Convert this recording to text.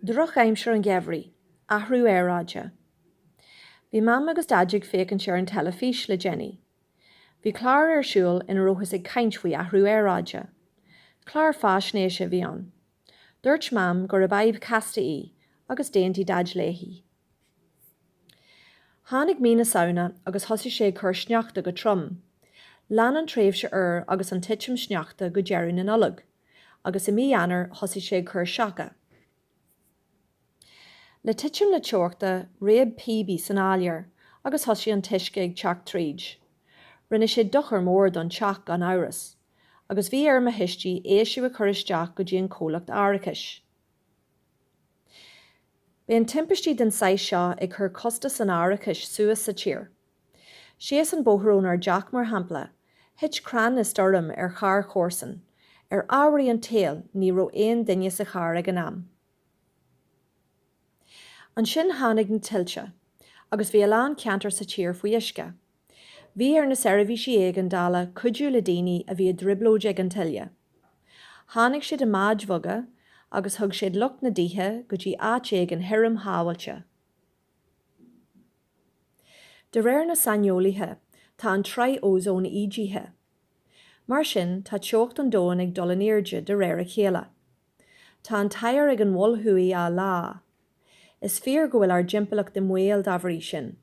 Druch aimsir an gevri, Athrú Aeráide. Bhí mam agus daidig fécinn sear an telefís le Jenny. Bhí clár ar siúil ina rothas ag caint faoi Athrú Aeráide. Clár fásnéise bhí an. Dúirt mam gur a baib casta í agus déantí daid léhí. Tháinig mína saona agus thosaigh sé chur sneachta go trom. Lean an tréimh se agus an titim sneachta go dearún in ullog, agus I mí anar thosaigh sé chur seacha. Le titim le teochta réab píbí san áilear agus thosaigh an tuisce ag teach tríd. Rinne sé duchar mór don teach an áras, agus bhí ma histí éisiú a chur isteach go dtí an cólacht áiricis. Bé an timpistí den sais seo ag chur costas an áiricis suas sa tír. Sias an bóthrón ar Jack mar hampla, hit cran is dorm ar char chórsan, ar áirí an tail ní ro éon duine sa char ag an am. An sin tháinig an tiltte, agus bhí lán ceantar sa tír faoi isce. Bhí ar na seirbhísí ag an dála cuidiú le daoine a bhí a driblóid ag an tilde. Tháinig siad a máid bhoga agus thug siad lucht na dtíthe go dtí áit ag an hirim hábhailte. De réir na sainiolaithe tá an trí ózón ídíthe. Mar sin tá teocht an dóin ag dul an airde de réir a chéile. Tá an tair ag an mholthúí á lá. Is fear go bhfuil ar jimpelach de mhaol d'abhraí sin.